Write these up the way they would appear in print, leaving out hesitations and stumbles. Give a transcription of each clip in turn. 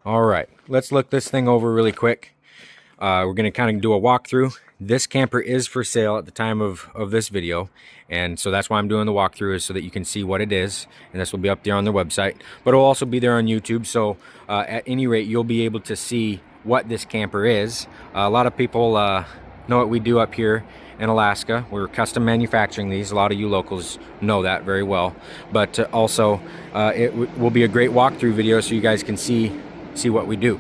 All right, let's look this thing over really quick. We're going to kind of do a walkthrough. This camper is for sale at the time of this video, and so that's why I'm doing the walkthrough, is so that you can see what it is, and this will be up there on their website, but it'll also be there on YouTube. So at any rate, you'll be able to see what this camper is. A lot of people know what we do up here in Alaska. We're custom manufacturing these. A lot of you locals know that very well, but also it will be a great walkthrough video so you guys can see what we do.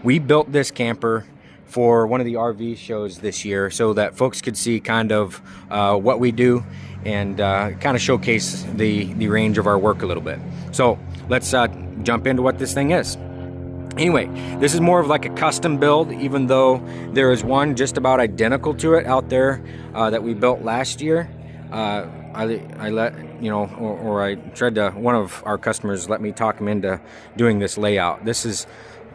We built this camper for one of the RV shows this year so that folks could see kind of what we do and kind of showcase the range of our work a little bit. So let's jump into what this thing is. Anyway, this is more of like a custom build, even though there is one just about identical to it out there that we built last year. I let, you know, or I tried to, one of our customers let me talk him into doing this layout. This is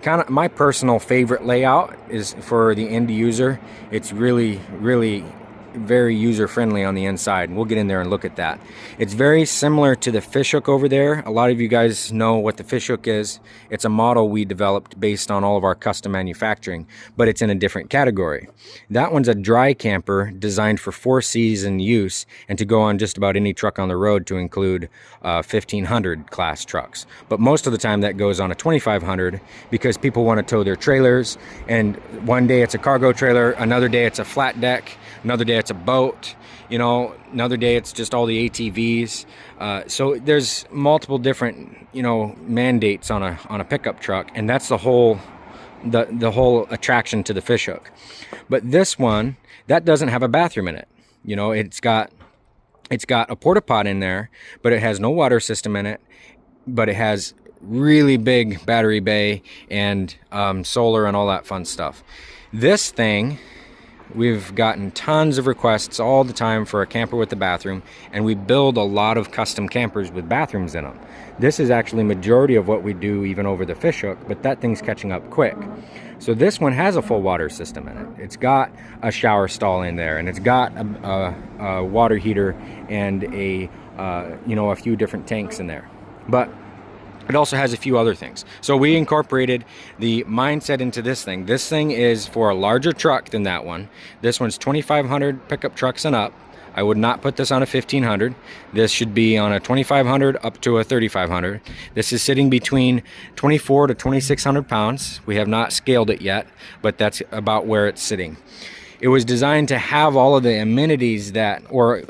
kind of my personal favorite layout, is for the end user. It's really very user friendly on the inside. We'll get in there and look at that. It's very similar to the fishhook over there. A lot of you guys know what the fishhook is. It's a model we developed based on all of our custom manufacturing, but it's in a different category. That one's a dry camper designed for 4-season use and to go on just about any truck on the road, to include 1500 class trucks. But most of the time that goes on a 2500 because people want to tow their trailers, and one day it's a cargo trailer, another day it's a flat deck, another day it's a boat, you know, another day it's just all the ATVs. So there's multiple different, you know, mandates on a pickup truck, and that's the whole attraction to the fishhook. But this one, that doesn't have a bathroom in it. You know, it's got a porta pot in there, but it has no water system in it, but it has really big battery bay and solar and all that fun stuff. This thing, we've gotten tons of requests all the time for a camper with a bathroom, and we build a lot of custom campers with bathrooms in them. This is actually majority of what we do, even over the fishhook, but that thing's catching up quick. So this one has a full water system in it. It's got a shower stall in there, and it's got a water heater and a few different tanks in there. But it also has a few other things. So we incorporated the mindset into this thing. This thing is for a larger truck than that one. This one's 2500 pickup trucks and up. I would not put this on a 1500. This should be on a 2500 up to a 3500. This is sitting between 24 to 2600 pounds. We have not scaled it yet, but that's about where it's sitting. It was designed to have all of the amenities that, or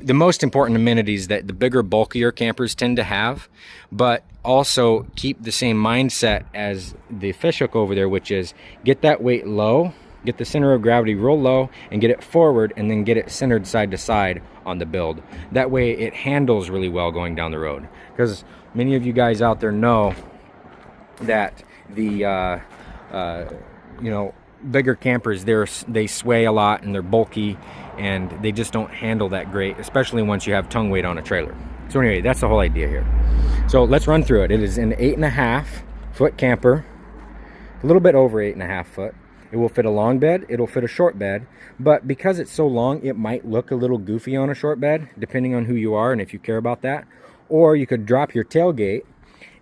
the most important amenities that the bigger, bulkier campers tend to have, but also keep the same mindset as the fishhook over there, which is get that weight low, get the center of gravity real low, and get it forward, and then get it centered side to side on the build. That way it handles really well going down the road. Because many of you guys out there know that the, bigger campers, they sway a lot and they're bulky and they just don't handle that great, especially once you have tongue weight on a trailer. So anyway, that's the whole idea here. So let's run through it. It is an 8.5 foot camper, a little bit over 8.5 foot. It will fit a long bed, it'll fit a short bed, but because it's so long, it might look a little goofy on a short bed, depending on who you are and if you care about that. Or you could drop your tailgate,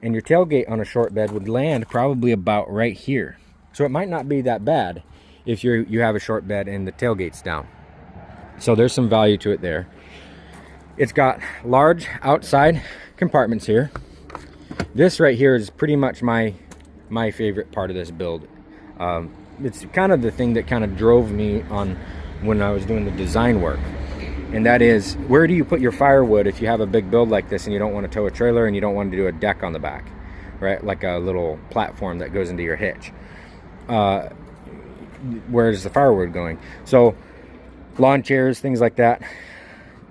and your tailgate on a short bed would land probably about right here. So it might not be that bad if you have a short bed and the tailgate's down. So there's some value to it there. It's got large outside compartments here. This right here is pretty much my favorite part of this build. It's kind of the thing that kind of drove me on when I was doing the design work. And that is, where do you put your firewood if you have a big build like this and you don't want to tow a trailer and you don't want to do a deck on the back, right? Like a little platform that goes into your hitch. Where's the firewood going? So lawn chairs, things like that,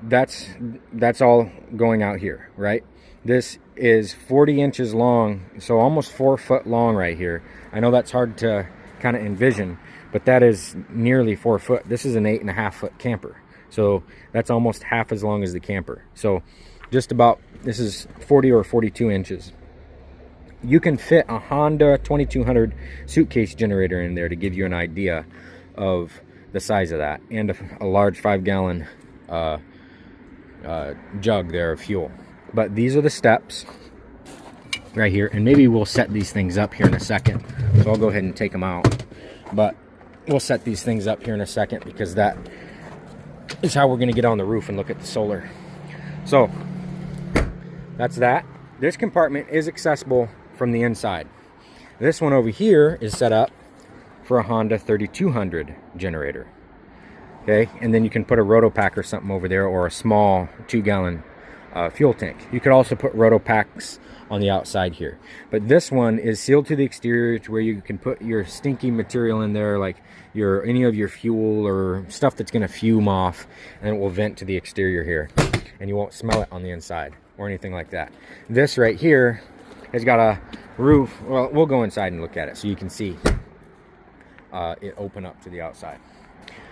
that's all going out here, right? This is 40 inches long, so almost 4 foot long right here. I know that's hard to kind of envision, but that is nearly 4 foot. This is an 8.5 foot camper, so that's almost half as long as the camper. So just about, this is 40 or 42 inches. You can fit a Honda 2200 suitcase generator in there to give you an idea of the size of that, and a large 5-gallon jug there of fuel. But these are the steps. right here, and maybe we'll set these things up here in a second. So I'll go ahead and take them out, but we'll set these things up here in a second because that is how we're going to get on the roof and look at the solar. So that's that. This compartment is accessible from the inside. This one over here is set up for a Honda 3200 generator. Okay, and then you can put a Rotopack or something over there, or a small 2-gallon fuel tank. You could also put Rotopacks on the outside here, but this one is sealed to the exterior to where you can put your stinky material in there, like any of your fuel or stuff that's going to fume off, and it will vent to the exterior here, and you won't smell it on the inside or anything like that. This right here has got a roof. Well, we'll go inside and look at it so you can see it open up to the outside.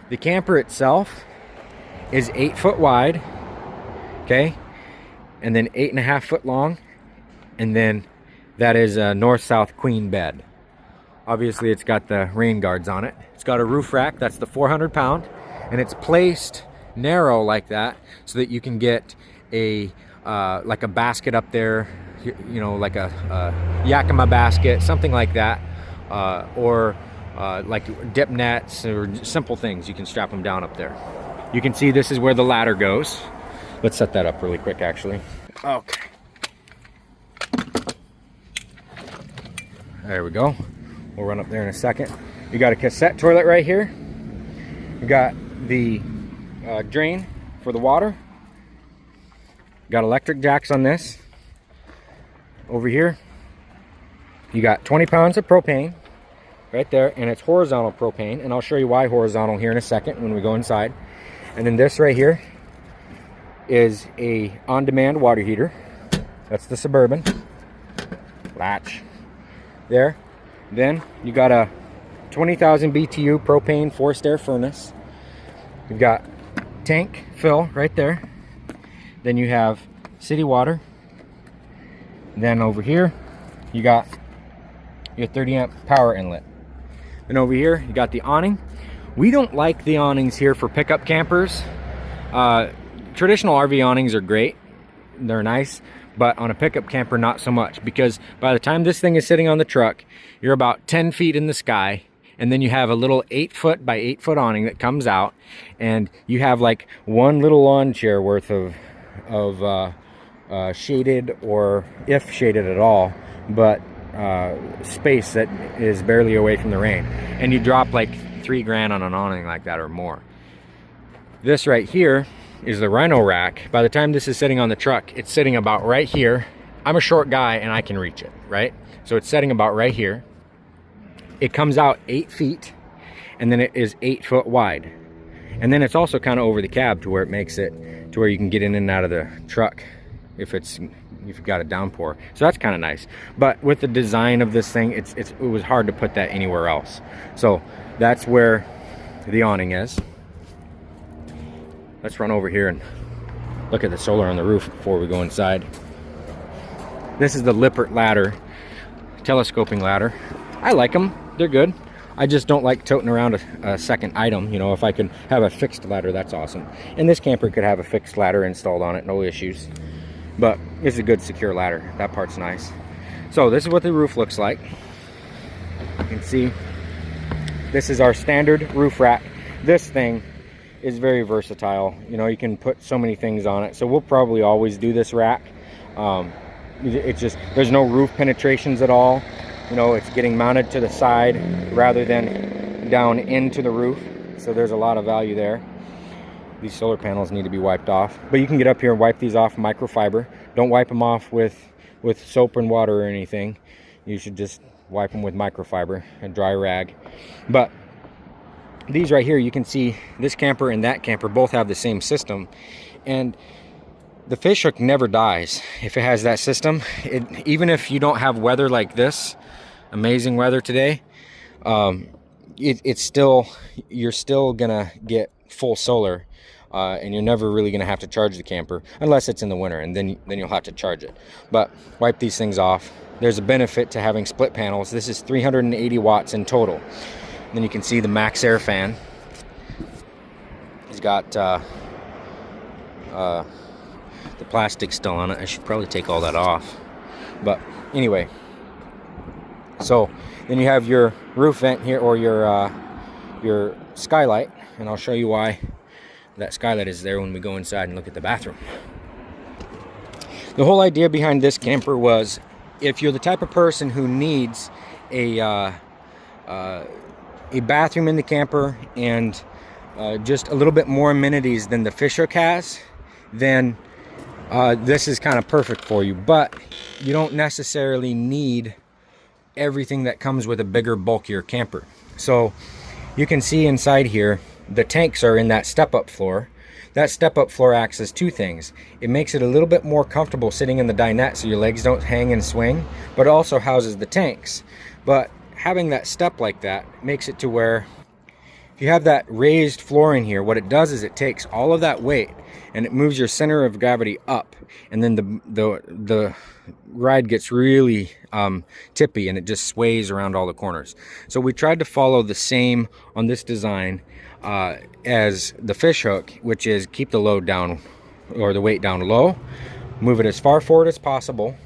The camper itself is 8 foot wide, okay, and then 8.5 foot long, and then that is a north-south queen bed. Obviously, it's got the rain guards on it. It's got a roof rack, that's the 400 pound, and it's placed narrow like that so that you can get a like a basket up there, you know, like a Yakima basket, something like that, or like dip nets or simple things. You can strap them down up there. You can see this is where the ladder goes. Let's set that up really quick, actually. Okay. There we go. We'll run up there in a second. You got a cassette toilet right here. You got the drain for the water. Got electric jacks on this. Over here, you got 20 pounds of propane right there, and it's horizontal propane, and I'll show you why horizontal here in a second when we go inside. And then this right here is a on-demand water heater. That's the Suburban latch there. Then you got a 20,000 BTU propane forced air furnace. You've got tank fill right there. Then you have city water. Then over here you got your 30 amp power inlet. And over here you got the awning. We don't like the awnings here for pickup campers. Traditional RV awnings are great, they're nice, but on a pickup camper not so much, because by the time this thing is sitting on the truck, you're about 10 feet in the sky, and then you have a little 8 foot by 8 foot awning that comes out, and you have like one little lawn chair worth of shaded, or if shaded at all, but space that is barely away from the rain, and you drop like $3,000 on an awning like that or more. This right here is the Rhino rack. By the time this is sitting on the truck, it's sitting about right here. I'm a short guy and I can reach it, right? So it's sitting about right here. It comes out 8 feet, and then it is 8 foot wide. And then it's also kind of over the cab to where it makes it to where you can get in and out of the truck if you've got a downpour. So that's kind of nice. But with the design of this thing, it was hard to put that anywhere else. So that's where the awning is. Let's run over here and look at the solar on the roof before we go inside. This is the Lippert ladder, telescoping ladder. I like them, they're good. I just don't like toting around a second item. You know, if I can have a fixed ladder, that's awesome. And this camper could have a fixed ladder installed on it, no issues. But it's a good secure ladder, that part's nice. So this is what the roof looks like. You can see this is our standard roof rack. This thing is very versatile. You know, you can put so many things on it. So we'll probably always do this rack. It's just, there's no roof penetrations at all. You know, it's getting mounted to the side rather than down into the roof. So there's a lot of value there. These solar panels need to be wiped off. But you can get up here and wipe these off microfiber. Don't wipe them off with soap and water or anything. You should just wipe them with microfiber and dry rag. But these right here, you can see this camper and that camper both have the same system, and the fish hook never dies if it has that system. Even if you don't have weather like this, amazing weather today, it's still, you're still gonna get full solar, and you're never really gonna have to charge the camper unless it's in the winter, and then you'll have to charge it. But wipe these things off. There's a benefit to having split panels. This is 380 watts in total. Then you can see the Max Air fan. He's got the plastic still on it. I should probably take all that off. But anyway, so then you have your roof vent here, or your skylight, and I'll show you why that skylight is there when we go inside and look at the bathroom. The whole idea behind this camper was, if you're the type of person who needs a bathroom in the camper and just a little bit more amenities than the fishhook has, then this is kind of perfect for you. But you don't necessarily need everything that comes with a bigger, bulkier camper. So you can see inside here, the tanks are in that step-up floor. That step-up floor acts as two things. It makes it a little bit more comfortable sitting in the dinette so your legs don't hang and swing, but it also houses the tanks. But having that step like that makes it to where if you have that raised floor in here, what it does is it takes all of that weight and it moves your center of gravity up, and then the ride gets really tippy and it just sways around all the corners. So we tried to follow the same on this design as the fishhook, which is keep the load down, or the weight down low, move it as far forward as possible,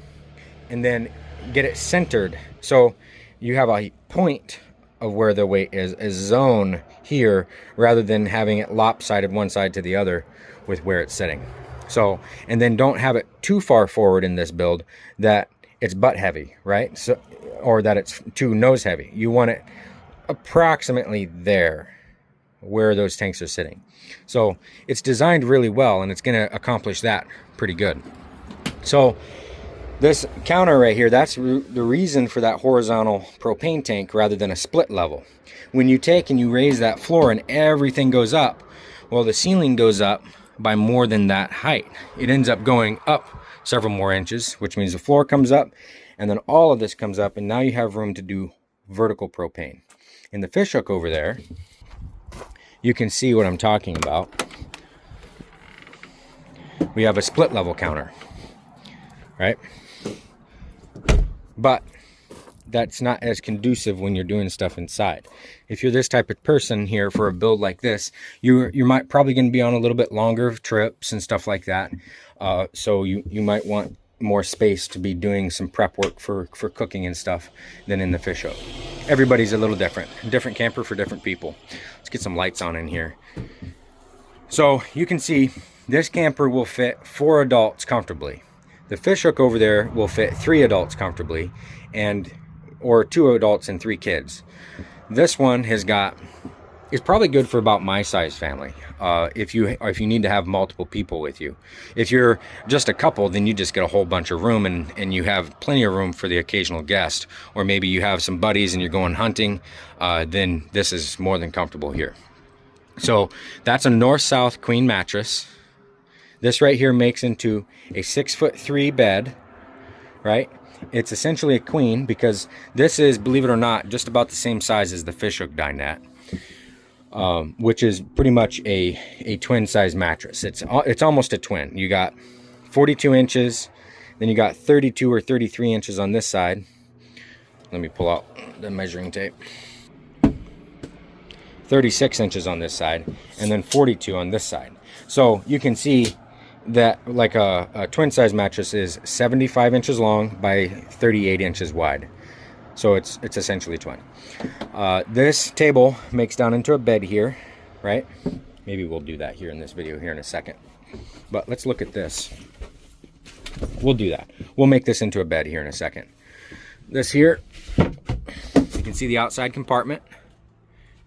and then get it centered so you have a point of where the weight is, a zone here, rather than having it lopsided one side to the other with where it's sitting. So, and then don't have it too far forward in this build that it's butt heavy, right? So, or that it's too nose heavy. You want it approximately there where those tanks are sitting. So it's designed really well, and it's going to accomplish that pretty good. So this counter right here, that's the reason for that horizontal propane tank rather than a split level. When you take and you raise that floor and everything goes up, well, the ceiling goes up by more than that height. It ends up going up several more inches, which means the floor comes up, and then all of this comes up, and now you have room to do vertical propane. In the fishhook over there, you can see what I'm talking about. We have a split level counter, right? But that's not as conducive when you're doing stuff inside. If you're this type of person here for a build like this, you might probably going to be on a little bit longer trips and stuff like that. So you might want more space to be doing some prep work for cooking and stuff than in the fishhook. Everybody's a little different. Different camper for different people. Let's get some lights on in here. So you can see this camper will fit 4 adults comfortably. The fishhook over there will fit 3 adults comfortably, or 2 adults and 3 kids. This one is probably good for about my size family. If you need to have multiple people with you. If you're just a couple, then you just get a whole bunch of room, and you have plenty of room for the occasional guest. Or maybe you have some buddies and you're going hunting, then this is more than comfortable here. So that's a north-south queen mattress. This right here makes into a 6'3" bed, right? It's essentially a queen because this is, believe it or not, just about the same size as the fishhook dinette, which is pretty much a twin size mattress. It's almost a twin. You got 42 inches, then you got 32 or 33 inches on this side. Let me pull out the measuring tape. 36 inches on this side, and then 42 on this side. So you can see that like a twin size mattress is 75 inches long by 38 inches wide. So it's essentially twin. This table makes down into a bed here, right? Maybe we'll do that here in this video here in a second. But let's look at this. We'll do that. We'll make this into a bed here in a second. This here, you can see the outside compartment.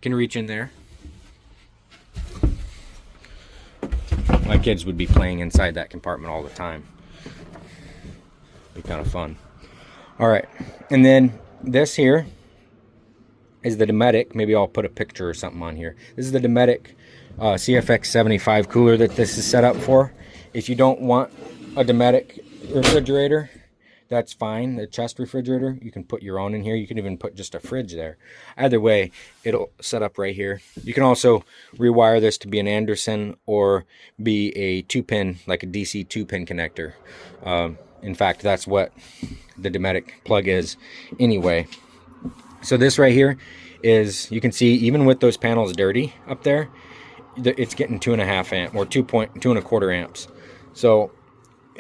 Can reach in there. My kids would be playing inside that compartment all the time. Be kind of fun. All right, and then this here is the Dinette. Maybe I'll put a picture or something on here. This is the Dinette CFX 75 cooler that this is set up for. If you don't want a Dinette refrigerator, that's fine. The chest refrigerator, you can put your own in here. You can even put just a fridge there. Either way, it'll set up right here. You can also rewire this to be an Anderson or be a 2-pin, like a DC 2-pin connector. In fact, that's what the Dinette plug is anyway. So this right here is, you can see even with those panels dirty up there, it's getting 2.5 amp or 2.25 amps. So,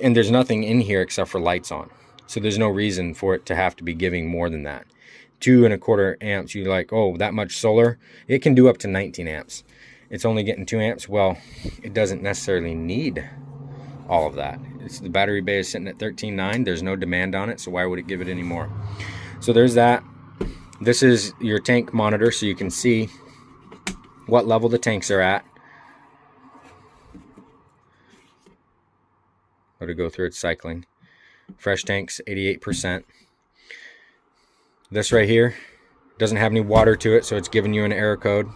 and there's nothing in here except for lights on. So there's no reason for it to have to be giving more than that. 2.25 amps, you're like, oh, that much solar? It can do up to 19 amps. It's only getting 2 amps. Well, it doesn't necessarily need all of that. The battery bay is sitting at 13.9. There's no demand on it, so why would it give it any more? So there's that. This is your tank monitor, so you can see what level the tanks are at. Let it go through its cycling. Fresh tanks, 88%. This right here doesn't have any water to it, so it's giving you an error code,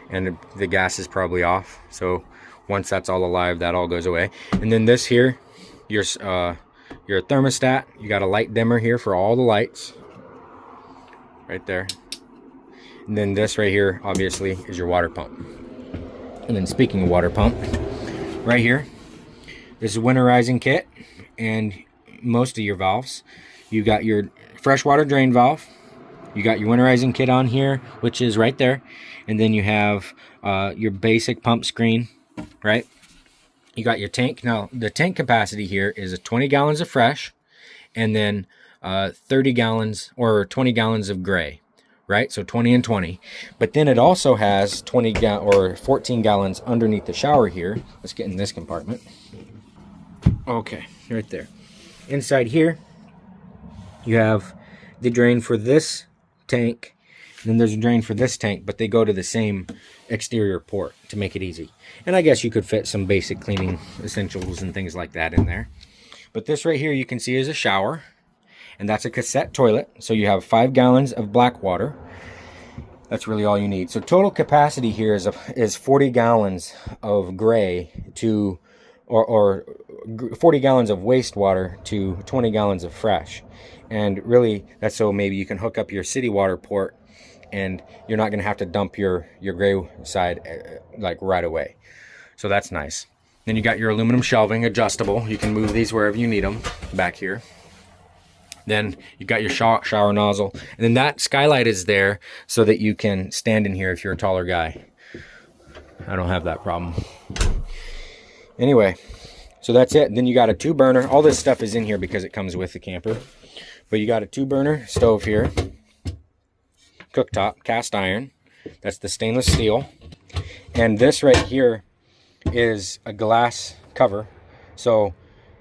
and the gas is probably off. So once that's all alive, that all goes away. And then this here, your thermostat. You got a light dimmer here for all the lights, right there. And then this right here, obviously, is your water pump. And then speaking of water pump, right here, this is winterizing kit and most of your valves. You got your freshwater drain valve. You got your winterizing kit on here, which is right there. And then you have your basic pump screen, right? You got your tank. Now, the tank capacity here is 20 gallons of fresh, and then 30 gallons or 20 gallons of gray, right? So 20 and 20. But then it also has 14 gallons underneath the shower here. Let's get in this compartment. Okay, right there. Inside here, you have the drain for this tank, and then there's a drain for this tank, but they go to the same exterior port to make it easy. And I guess you could fit some basic cleaning essentials and things like that in there. But this right here you can see is a shower, and that's a cassette toilet. So you have 5 gallons of black water. That's really all you need. So total capacity here is 40 gallons of gray to, or 40 gallons of wastewater to 20 gallons of fresh. And really, that's so maybe you can hook up your city water port, and you're not going to have to dump your gray side like right away. So that's nice. Then you got your aluminum shelving, adjustable. You can move these wherever you need them back here. Then you've got your shower nozzle. And then that skylight is there so that you can stand in here if you're a taller guy. I don't have that problem. Anyway, so that's it. Then you got a 2-burner. All this stuff is in here because it comes with the camper. But you got a 2-burner stove here. Cooktop, cast iron. That's the stainless steel. And this right here is a glass cover. So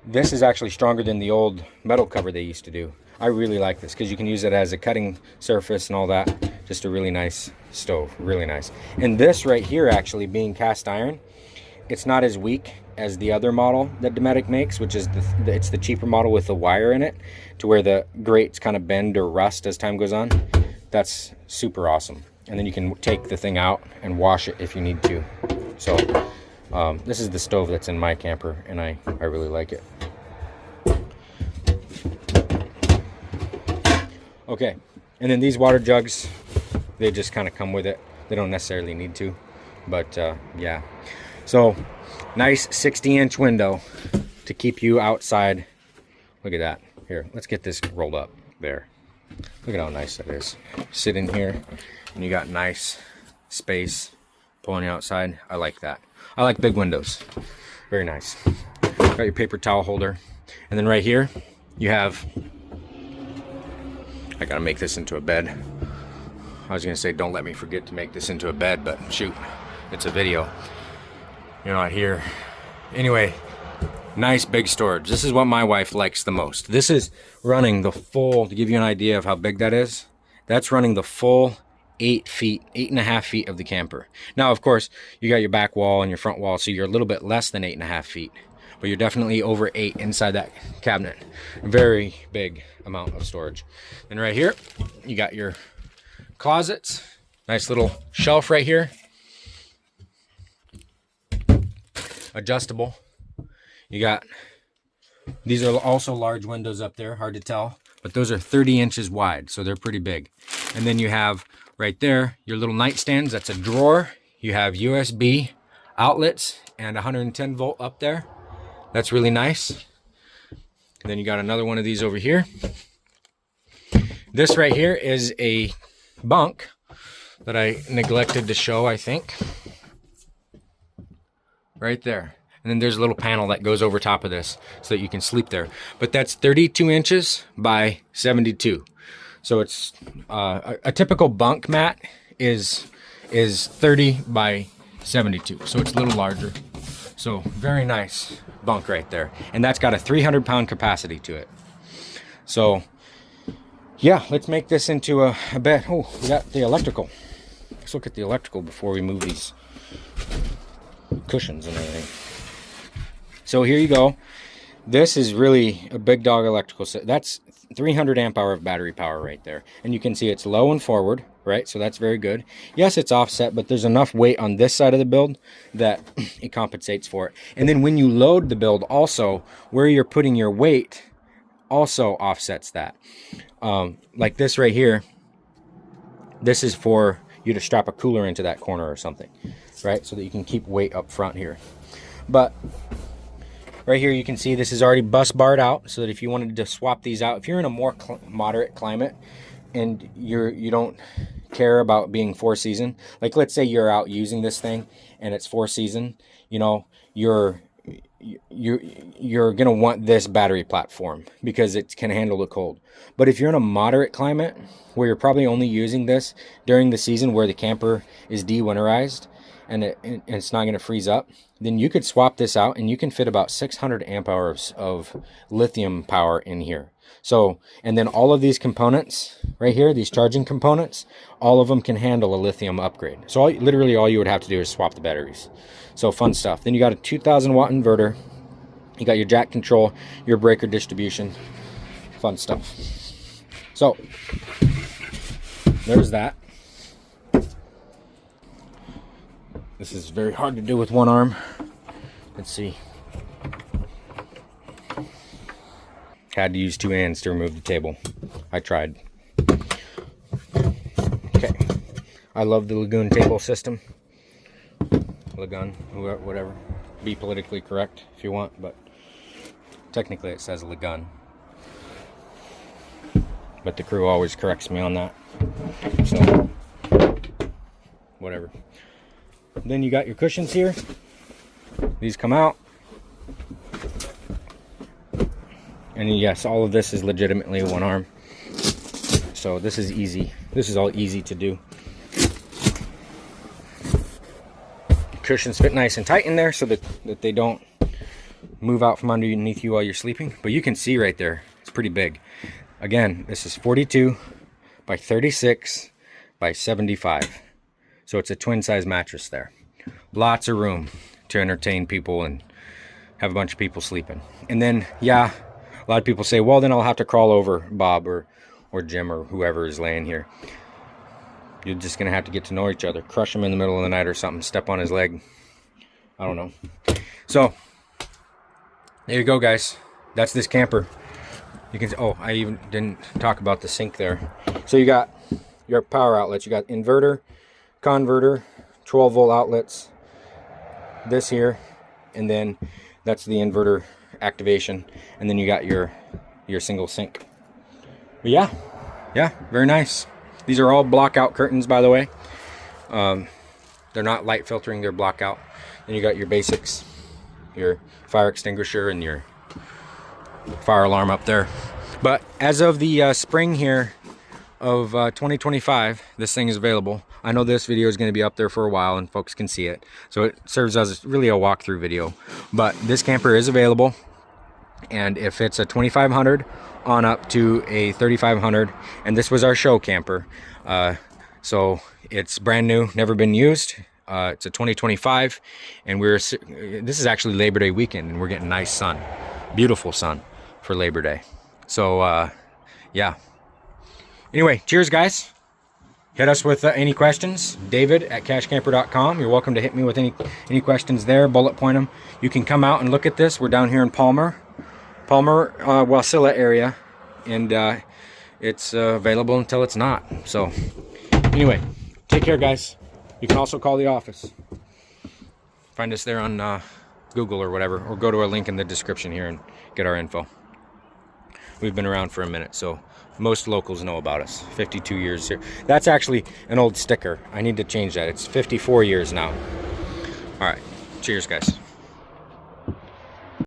this is actually stronger than the old metal cover they used to do. I really like this because you can use it as a cutting surface and all that. Just a really nice stove, really nice. And this right here, actually being cast iron, it's not as weak as the other model that Dinette makes, which is it's the cheaper model with the wire in it, to where the grates kind of bend or rust as time goes on. That's super awesome. And then you can take the thing out and wash it if you need to. So this is the stove that's in my camper, and I really like it. Okay, and then these water jugs, they just kind of come with it. They don't necessarily need to, but yeah. So nice 60-inch window to keep you outside. Look at that. Here, let's get this rolled up. There. Look at how nice that is. Sit in here, and you got nice space pulling you outside. I like that. I like big windows. Very nice. Got your paper towel holder. And then right here, you have... I gotta make this into a bed. I was gonna say, don't let me forget to make this into a bed, but shoot, it's a video. You're not here. Anyway, nice big storage. This is what my wife likes the most. This is running the full, to give you an idea of how big that is, that's running the full 8 feet, 8.5 feet of the camper. Now, of course, you got your back wall and your front wall, so you're a little bit less than 8.5 feet, but you're definitely over 8 inside that cabinet. Very big amount of storage. Then right here, you got your closets. Nice little shelf right here. Adjustable. You got, these are also large windows up there, hard to tell, but those are 30 inches wide, so they're pretty big. And then you have right there your little nightstands. That's a drawer. You have USB outlets and 110 volt up there. That's really nice. And then you got another one of these over here. This right here is a bunk that I neglected to show, I think. Right there. And then there's a little panel that goes over top of this so that you can sleep there. But that's 32 inches by 72. So it's a typical bunk mat is 30 by 72. So it's a little larger. So very nice bunk right there. And that's got a 300-pound capacity to it. So yeah, let's make this into a bed. Oh, we got the electrical. Let's look at the electrical before we move these cushions and everything. So here you go. This is really a big dog electrical set. That's 300 amp hour of battery power right there. And you can see it's low and forward, right? So that's very good. Yes, it's offset, but there's enough weight on this side of the build that it compensates for it. And then when you load the build also, where you're putting your weight also offsets that. Like this right here, this is for you to strap a cooler into that corner or something, right? So that you can keep weight up front here. But right here you can see this is already bus barred out, so that if you wanted to swap these out, if you're in a more moderate climate and you don't care about being 4-season, like let's say you're out using this thing and it's 4-season, you know, you're gonna want this battery platform because it can handle the cold. But if you're in a moderate climate where you're probably only using this during the season where the camper is de-winterized and it's not going to freeze up, then you could swap this out and you can fit about 600 amp hours of lithium power in here. So, and then all of these components right here, these charging components, all of them can handle a lithium upgrade. So literally all you would have to do is swap the batteries. So fun stuff. Then you got a 2000 watt inverter. You got your jack control, your breaker distribution, fun stuff. So there's that. This is very hard to do with one arm. Let's see. Had to use two hands to remove the table. I tried. Okay. I love the Lagoon table system. Lagoon, whatever. Be politically correct if you want, but technically it says Lagoon. But the crew always corrects me on that. So, whatever. Then you got your cushions here. These come out. And yes, all of this is legitimately one arm. So this is easy. This is all easy to do. Cushions fit nice and tight in there so that they don't move out from underneath you while you're sleeping. But you can see right there, it's pretty big. Again, this is 42 by 36 by 75. So it's a twin size mattress there. Lots of room to entertain people and have a bunch of people sleeping. And then, yeah, a lot of people say, well, then I'll have to crawl over Bob or Jim or whoever is laying here. You're just going to have to get to know each other. Crush him in the middle of the night or something. Step on his leg. I don't know. So, there you go, guys. That's this camper. You can, oh, I even didn't talk about the sink there. So you got your power outlets. You got inverter, converter, 12-volt outlets. This here. And then that's the inverter activation. And then you got your single sink. But yeah, very nice. These are all block out curtains, by the way. They're not light filtering, they're block out. Then you got your basics, your fire extinguisher and your fire alarm up there. But as of the spring here of 2025, this thing is available. I know this video is going to be up there for a while and folks can see it. So it serves as really a walkthrough video. But this camper is available. And if it's a 2500 on up to a 3500, and this was our show camper, so it's brand new, never been used. It's a 2025, and this is actually Labor Day weekend, and we're getting nice sun, beautiful sun for Labor Day. So yeah. Anyway, cheers, guys. Hit us with any questions. David at cashcamper.com. You're welcome to hit me with any questions there. Bullet point them. You can come out and look at this. We're down here in Palmer, Wasilla area, and it's available until it's not. So anyway, take care, guys. You can also call the office. Find us there on Google or whatever, or go to a link in the description here and get our info. We've been around for a minute, so most locals know about us. 52 years here. That's actually an old sticker. I need to change that. It's 54 years now. All right. Cheers, guys.